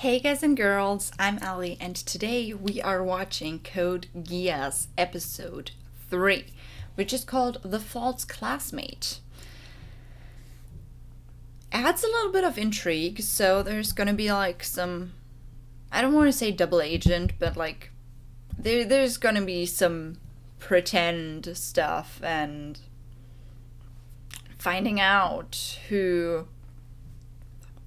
Hey guys and girls, I'm Allie, and today we are watching Code Geass episode 3, which is called The False Classmate. Adds a little bit of intrigue, so there's gonna be like some, I don't want to say double agent, but like there's gonna be some pretend stuff and finding out who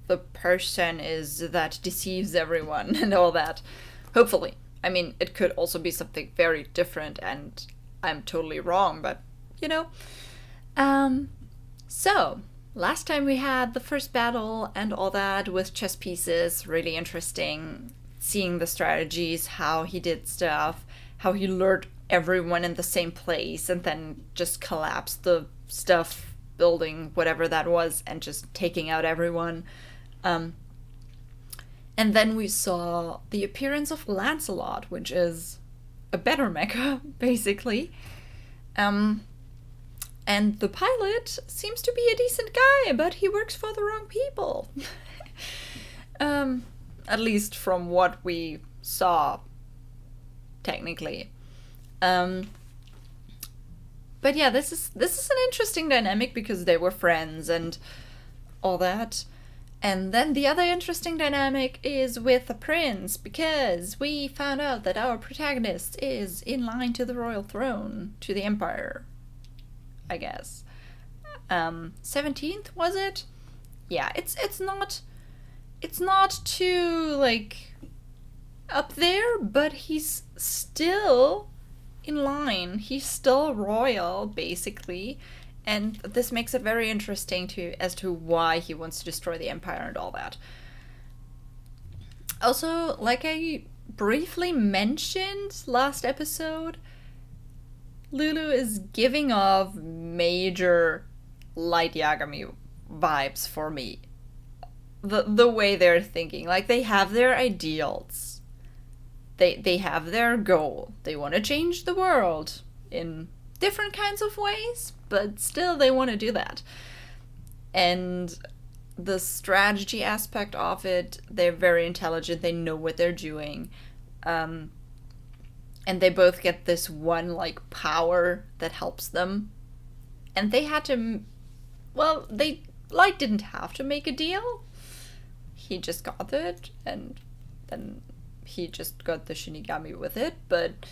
the person is that deceives everyone and all that. Hopefully. I mean, it could also be something very different and I'm totally wrong, but you know. So, last time we had the first battle and all that with chess pieces, really interesting. Seeing the strategies, how he did stuff, how he lured everyone in the same place and then just collapsed the stuff building, whatever that was, and just taking out everyone. And then we saw the appearance of Lancelot, which is a better mecha, basically. And the pilot seems to be a decent guy, but he works for the wrong people. At least from what we saw, technically. But yeah, this is an interesting dynamic because they were friends and all that. And then the other interesting dynamic is with the prince, because we found out that our protagonist is in line to the royal throne, to the empire, I guess. 17th, was it? Yeah, it's not too, like, up there, but he's still in line. He's still royal, basically. And this makes it very interesting as to why he wants to destroy the empire and all that. Also, like I briefly mentioned last episode, Lulu is giving off major Light Yagami vibes for me. The way they're thinking. Like, they have their ideals. They have their goal. They want to change the world in different kinds of ways, but still they want to do that. And the strategy aspect of it, they're very intelligent, they know what they're doing. And they both get this one, like, power that helps them. And they had to, well, Light didn't have to make a deal. He just got it, and then he just got the Shinigami with it, but,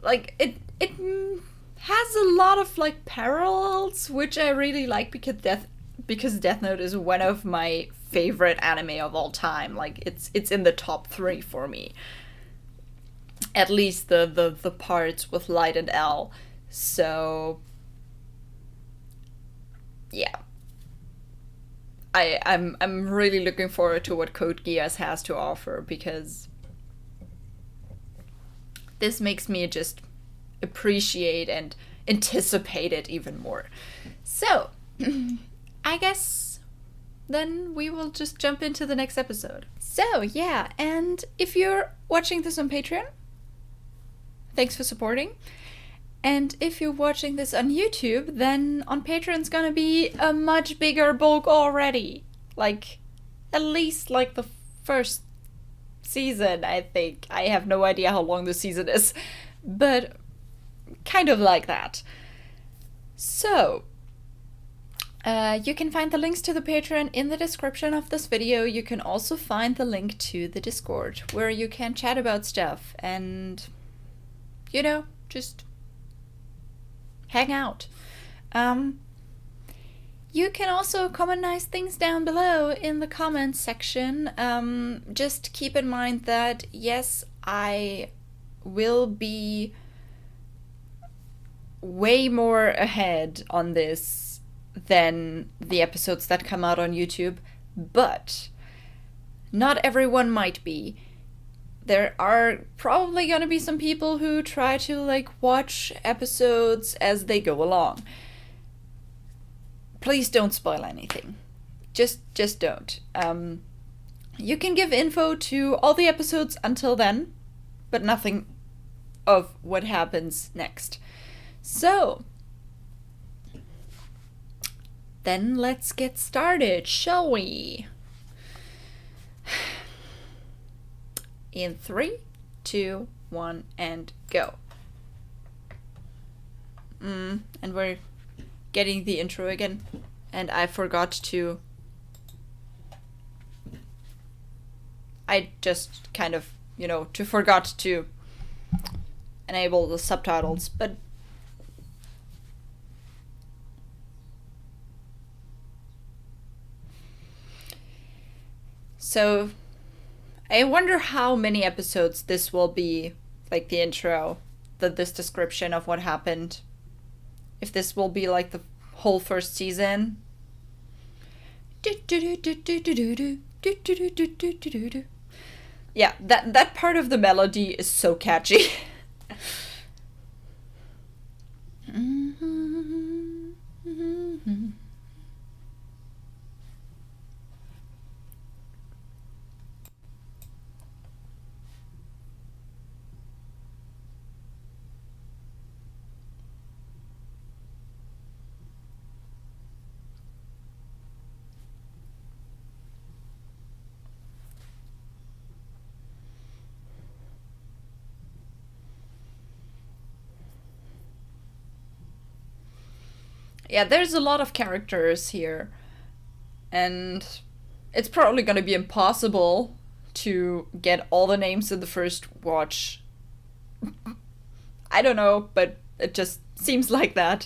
like, it has a lot of, like, parallels, which I really like because Death Note is one of my favorite anime of all time. Like, it's in the top 3 for me. At least the parts with Light and L. So yeah. I'm really looking forward to what Code Geass has to offer, because this makes me just appreciate and anticipate it even more. So, I guess then we will just jump into the next episode. So, yeah, and if you're watching this on Patreon, thanks for supporting. And if you're watching this on YouTube, then on Patreon's gonna be a much bigger bulk already. Like, at least like the first season, I think. I have no idea how long the season is, but kind of like that. So, you can find the links to the Patreon in the description of this video. You can also find the link to the Discord, where you can chat about stuff and, you know, just hang out. You can also comment nice things down below in the comments section. Just keep in mind that, yes, I will be way more ahead on this than the episodes that come out on YouTube, but not everyone might be. There are probably gonna be some people who try to, like, watch episodes as they go along. Please don't spoil anything. Just don't. You can give info to all the episodes until then, but nothing of what happens next. So, then let's get started, shall we? In 3, 2, 1, and go. And we're getting the intro again. And I forgot to... I just kind of, forgot to enable the subtitles, but... So, I wonder how many episodes this will be, like the intro, this description of what happened. If this will be like the whole first season. Yeah, that part of the melody is so catchy. Yeah, there's a lot of characters here. And it's probably going to be impossible to get all the names in the first watch. I don't know, but it just seems like that.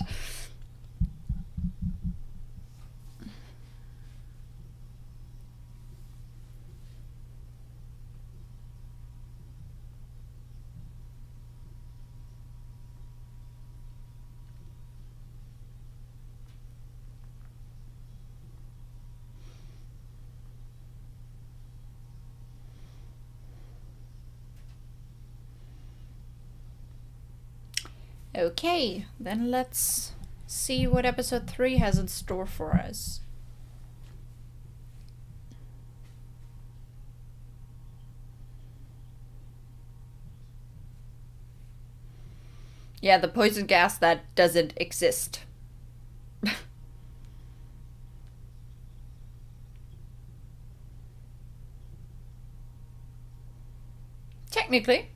Okay, then let's see what episode 3 has in store for us. Yeah, the poison gas that doesn't exist. Technically.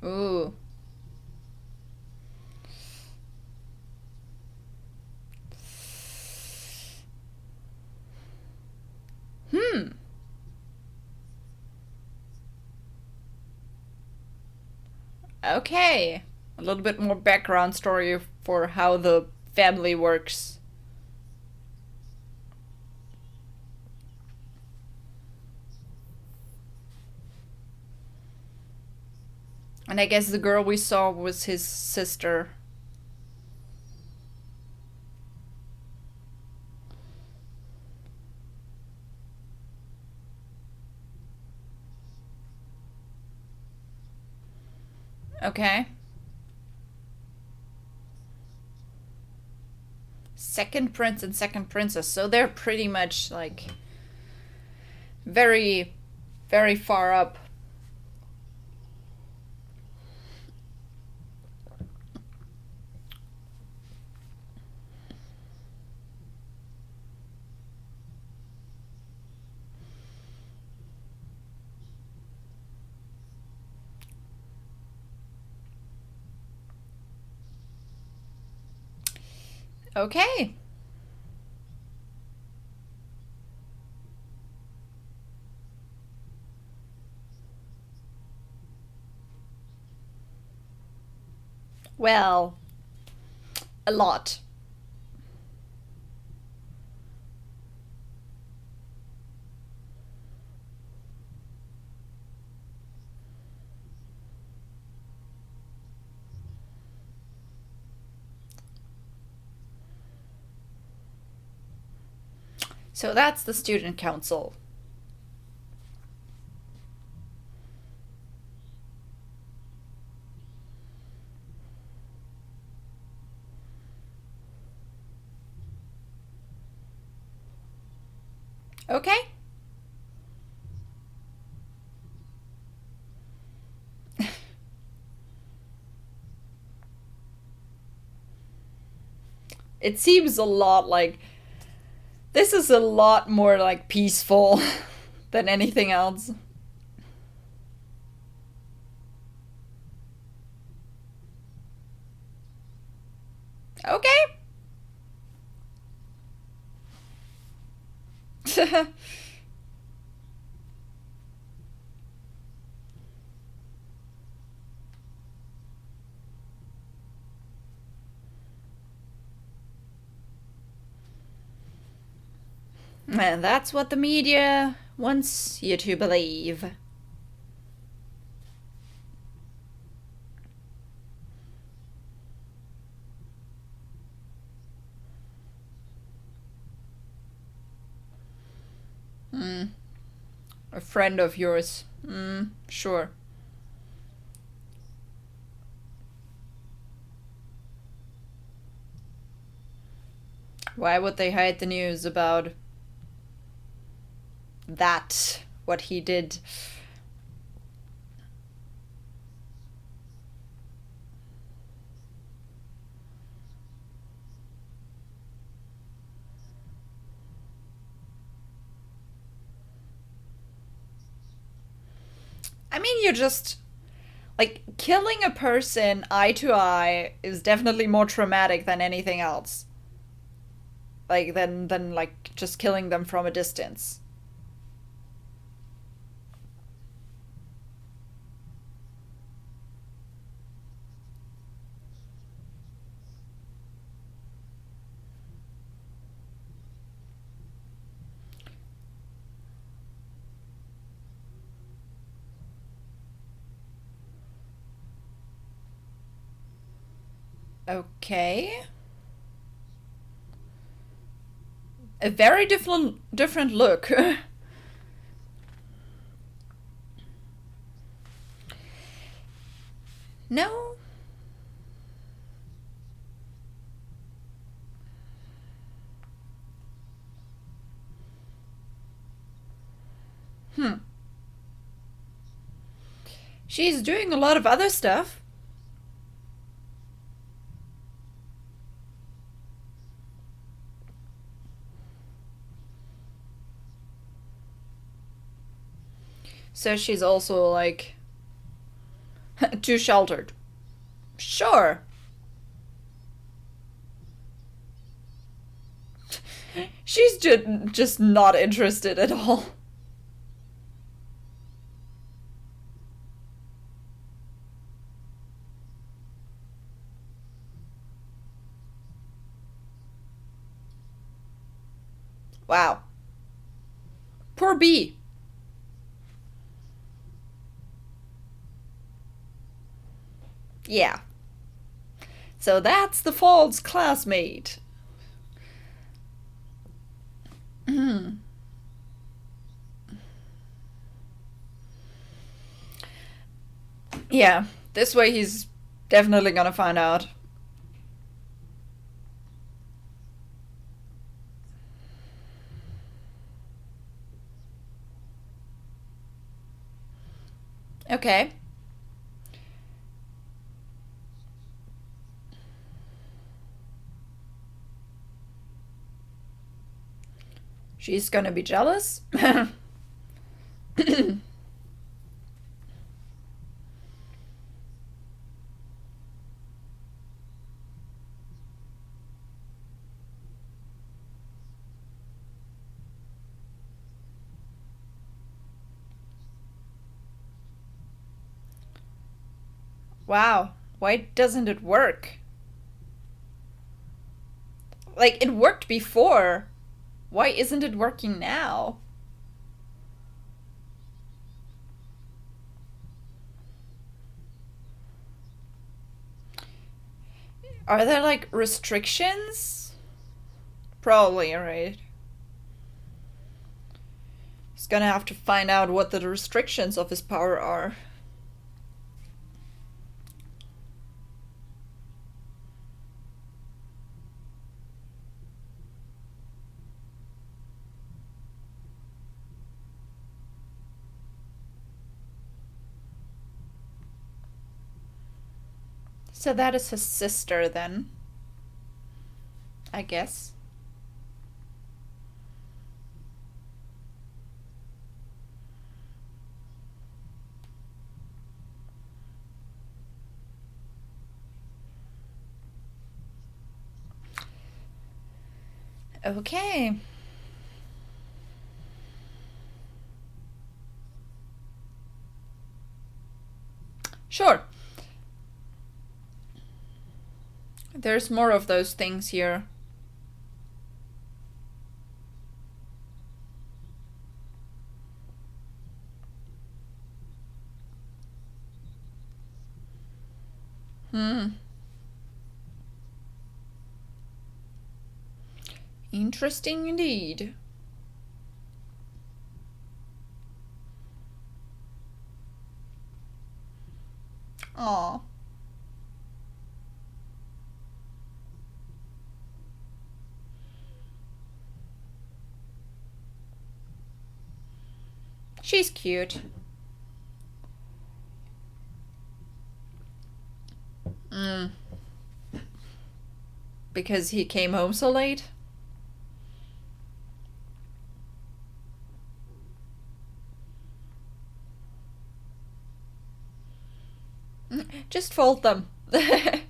Ooh. Okay. A little bit more background story for how the family works. And I guess the girl we saw was his sister. Okay. Second prince and second princess. So they're pretty much like very, very far up. Okay. Well, a lot. So that's the student council. Okay. It seems a lot like this is a lot more like peaceful than anything else. Okay. And that's what the media wants you to believe. Hmm. A friend of yours. Hmm. Sure. Why would they hide the news about that? What he did? I mean, you just like killing a person eye to eye is definitely more traumatic than anything else. Like than like just killing them from a distance. Okay. A very different look. No. Hmm. She's doing a lot of other stuff. So she's also like too sheltered. Sure. She's just not interested at all. Wow. Poor B. Yeah. So that's the false classmate. Hmm. Yeah. This way he's definitely gonna find out. Okay. She's gonna be jealous. Wow. Why doesn't it work? Like, it worked before. Why isn't it working now? Are there, like, restrictions? Probably, right? He's gonna have to find out what the restrictions of his power are. So that is his sister then, I guess. Okay. Sure. There's more of those things here. Interesting indeed. Aw. She's cute. Because he came home so late? Just fold them. That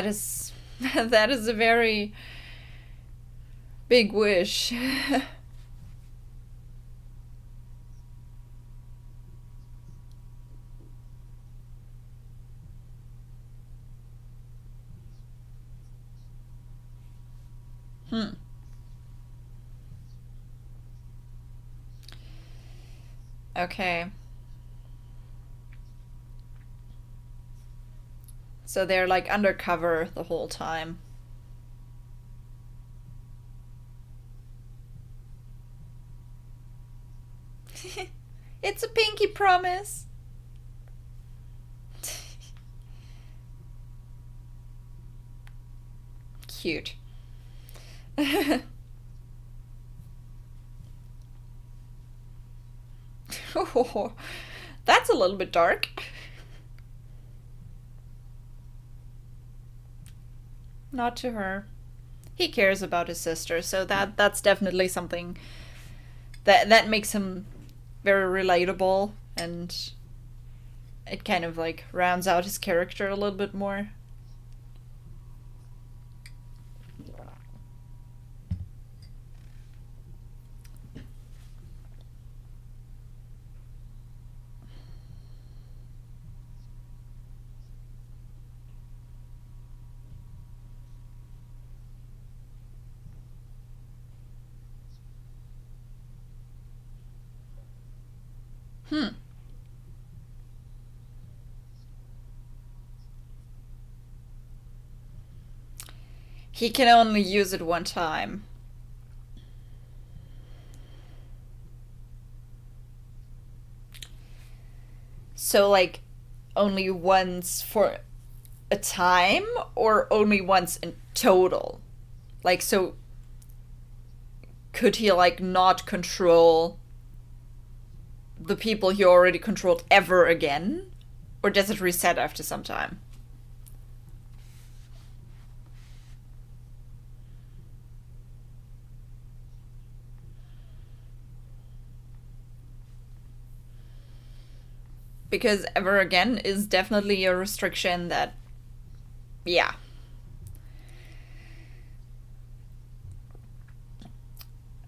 is that is a very big wish. Okay. So they're like undercover the whole time. It's a pinky promise. Cute. Oh, that's a little bit dark. Not to her. He cares about his sister, so that's definitely something that makes him very relatable, and it kind of like rounds out his character a little bit more. He can only use it one time. So, like, only once for a time, or only once in total? Like, so could he, like, not control the people he already controlled ever again? Or does it reset after some time? Because ever again is definitely a restriction that, yeah.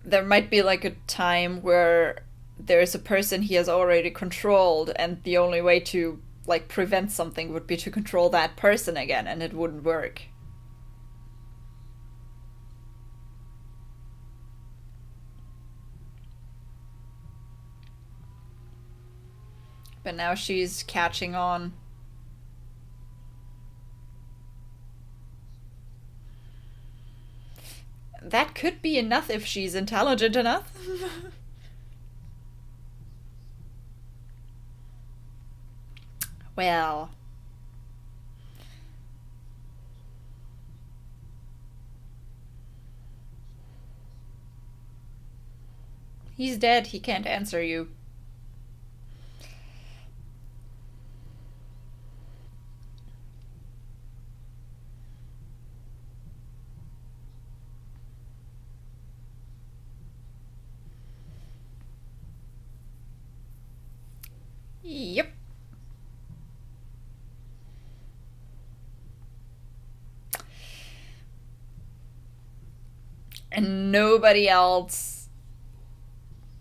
There might be like a time where there's a person he has already controlled, and the only way to like prevent something would be to control that person again, and it wouldn't work. But now she's catching on. That could be enough if she's intelligent enough. Well, He's dead. He can't answer you. Yep. And nobody else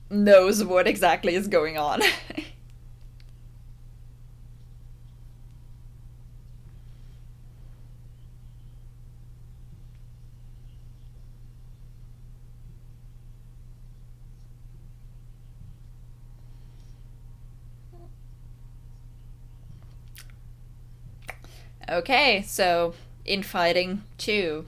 knows what exactly is going on. Okay, so infighting 2.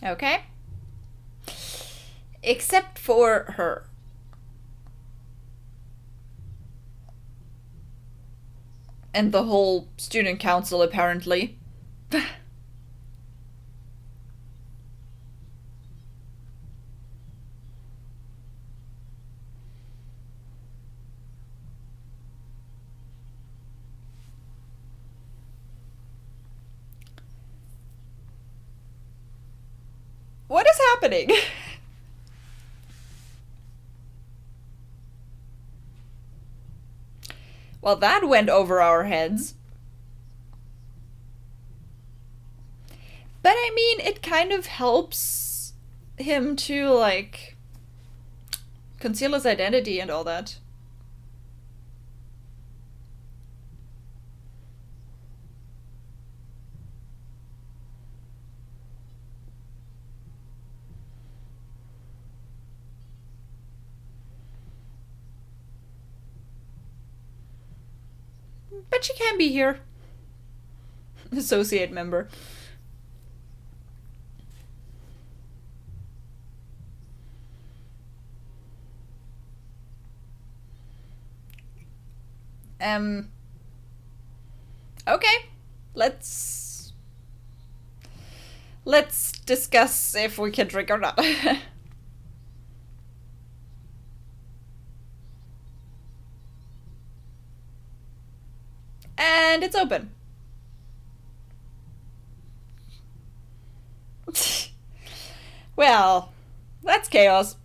Okay. Except for her. And the whole student council, apparently. What is happening? Well, that went over our heads. But I mean, it kind of helps him to, like, conceal his identity and all that. But she can be here. Associate member. Okay. Let's discuss if we can drink or not. And it's open. Well, that's chaos.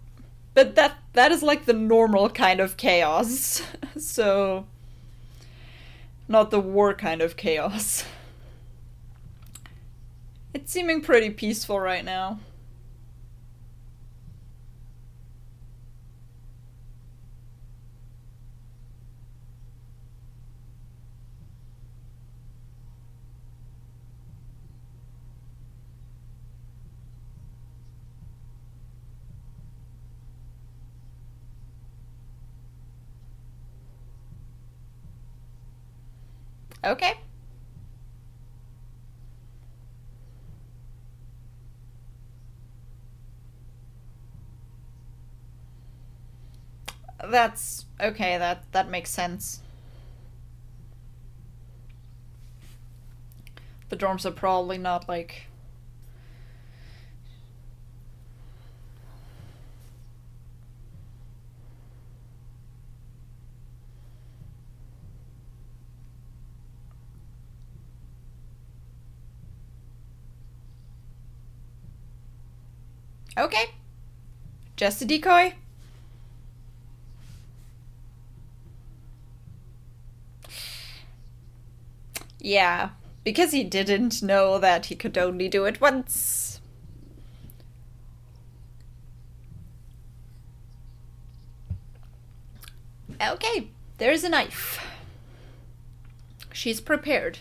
But that is like the normal kind of chaos. So not the war kind of chaos. It's seeming pretty peaceful right now. Okay. That's okay, that makes sense. The dorms are probably not like okay. Just a decoy. Yeah, because he didn't know that he could only do it once. Okay, there's a knife. She's prepared.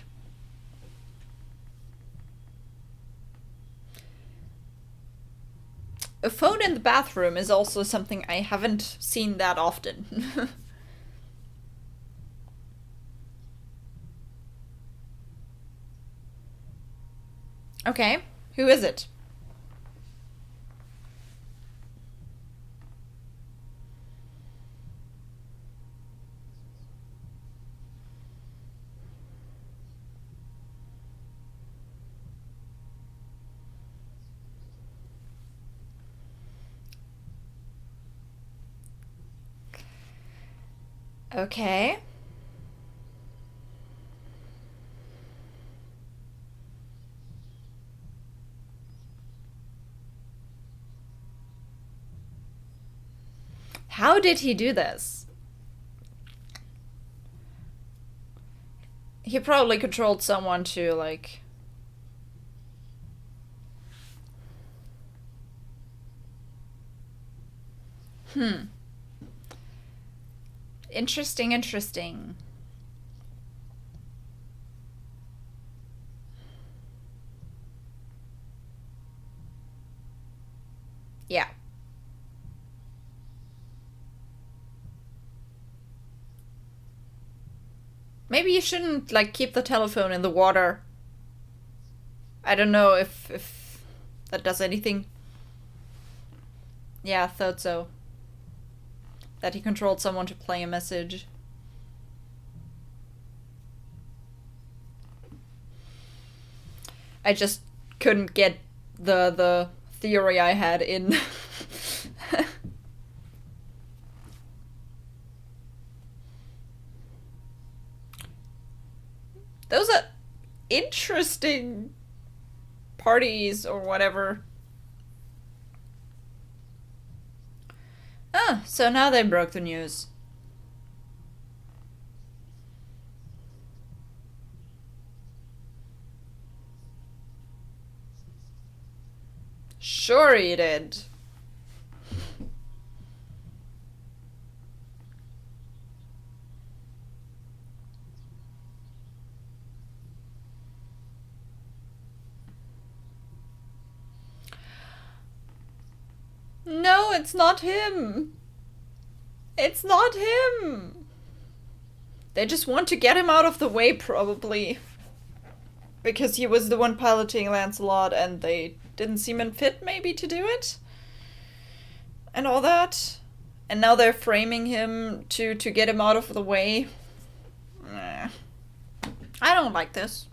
A phone in the bathroom is also something I haven't seen that often. Okay, who is it? Okay. How did he do this? He probably controlled someone to, like... Interesting, interesting. Yeah. Maybe you shouldn't, like, keep the telephone in the water. I don't know if that does anything. Yeah, I thought so. That he controlled someone to play a message. I just couldn't get the theory I had in. Those are interesting parties or whatever. Ah, so now they broke the news. Sure he did. No, it's not him. It's not him. They just want to get him out of the way, probably. Because he was the one piloting Lancelot and they didn't seem fit, maybe, to do it? And all that? And now they're framing him to get him out of the way? Nah. I don't like this.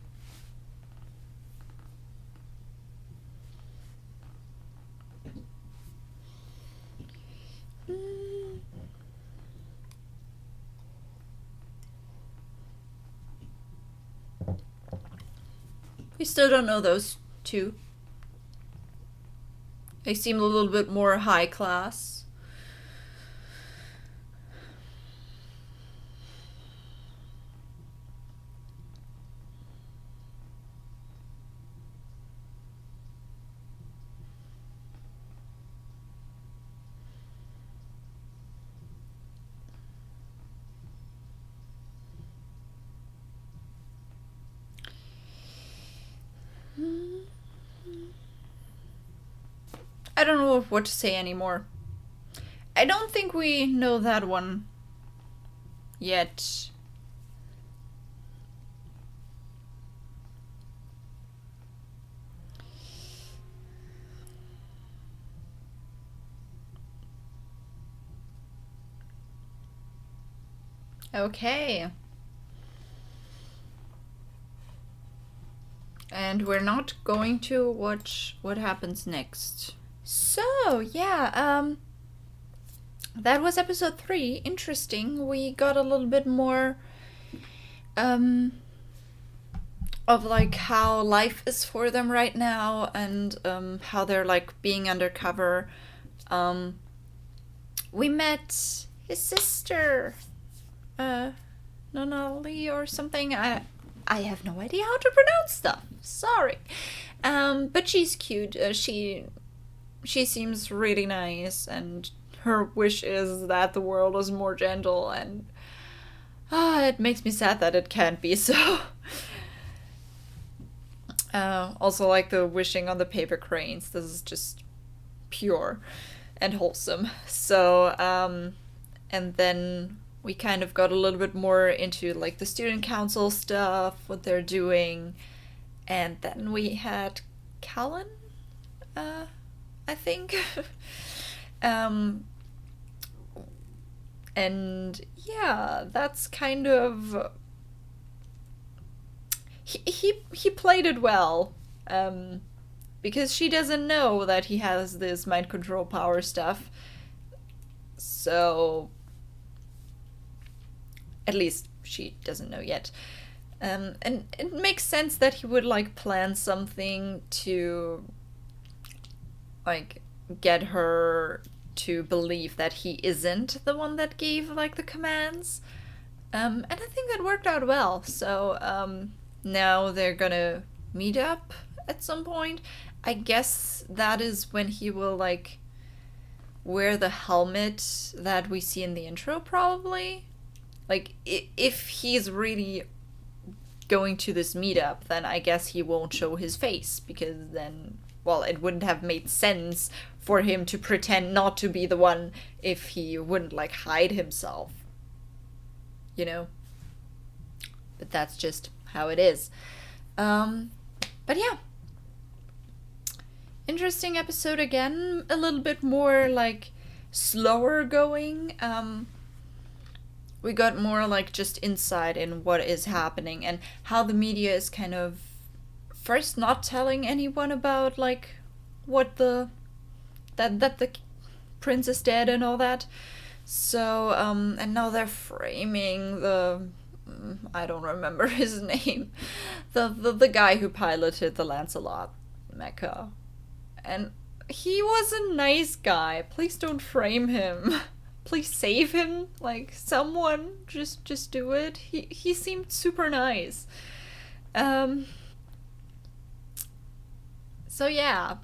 We still don't know those two. They seem a little bit more high class. I don't know what to say anymore. I don't think we know that one yet. Okay. And we're not going to watch what happens next. So, yeah, that was episode 3. Interesting. We got a little bit more of like how life is for them right now and how they're like being undercover. We met his sister, Nonali or something. I have no idea how to pronounce stuff. Sorry. But she's cute. She seems really nice, and her wish is that the world is more gentle, and it makes me sad that it can't be so. Also, like the wishing on the paper cranes, this is just pure and wholesome. So, and then we kind of got a little bit more into like the student council stuff, what they're doing, and then we had Callan, I think. And yeah, that's kind of he played it well, because she doesn't know that he has this mind control power stuff. So At least she doesn't know yet. And it makes sense that he would like plan something to like get her to believe that he isn't the one that gave like the commands. And I think that worked out well. So now they're gonna meet up at some point. I guess that is when he will like wear the helmet that we see in the intro, probably. Like, if he's really going to this meetup, then I guess he won't show his face, because then, well, it wouldn't have made sense for him to pretend not to be the one if he wouldn't, like, hide himself. You know? But that's just how it is. But yeah. Interesting episode again. A little bit more, like, slower going. We got more, like, just insight in what is happening and how the media is kind of first not telling anyone about, like, what that the prince is dead and all that. So, and now they're framing I don't remember his name. The guy who piloted the Lancelot mecha. And he was a nice guy. Please don't frame him. Please save him. Like, someone just do it. He seemed super nice. So yeah.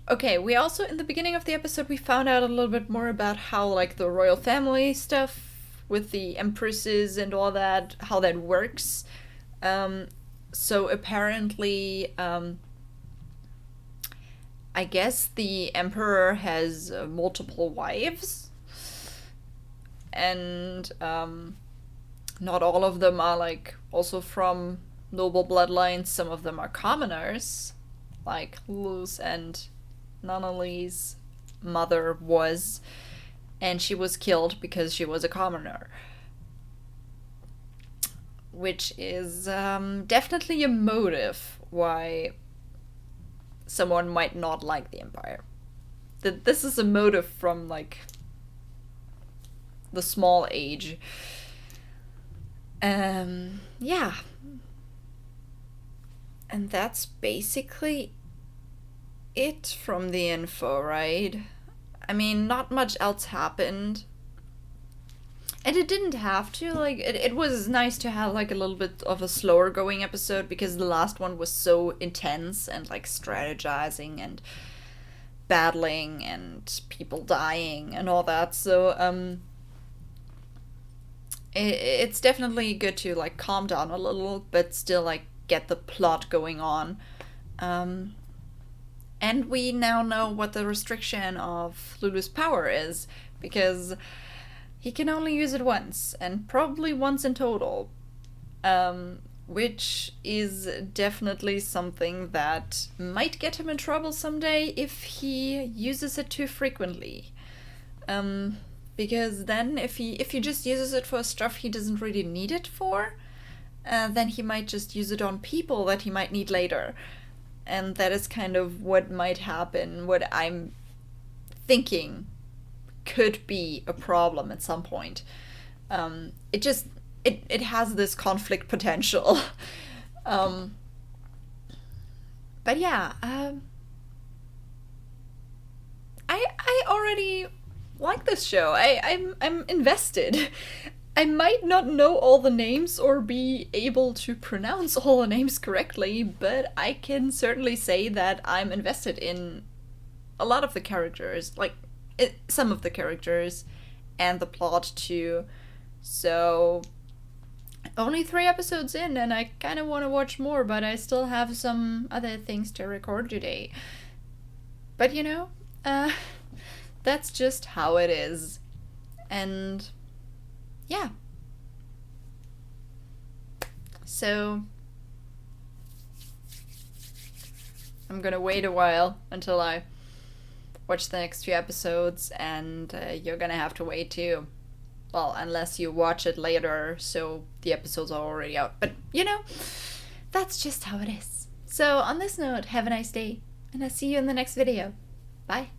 Okay, we also, in the beginning of the episode, we found out a little bit more about how, like, the royal family stuff with the empresses and all that, how that works. So apparently, I guess the emperor has multiple wives, and not all of them are, like, also from noble bloodlines. Some of them are commoners, like Luz and Nanali's mother was, and she was killed because she was a commoner. Which is definitely a motive why someone might not like the Empire. This is a motive from, like, the small age. Yeah. And that's basically it from the info, right? I mean, not much else happened. And it didn't have to, like, it was nice to have, like, a little bit of a slower going episode, because the last one was so intense and, like, strategizing and battling and people dying and all that. So, it's definitely good to, like, calm down a little, but still, like, get the plot going on. And we now know what the restriction of Lulu's power is, because he can only use it once, and probably once in total, which is definitely something that might get him in trouble someday if he uses it too frequently. Because then if he just uses it for stuff he doesn't really need it for, then he might just use it on people that he might need later. And that is kind of what might happen, what I'm thinking could be a problem at some point. It has this conflict potential. But yeah, I already like this show. I'm invested. I might not know all the names or be able to pronounce all the names correctly, but I can certainly say that I'm invested in a lot of the characters, like some of the characters, and the plot too. So, only 3 episodes in, and I kind of want to watch more, but I still have some other things to record today. But you know, that's just how it is. And yeah. So, I'm gonna wait a while until I watch the next 2 episodes, and you're gonna have to wait too. Well, unless you watch it later, so the episodes are already out. But, you know, that's just how it is. So, on this note, have a nice day, and I'll see you in the next video. Bye.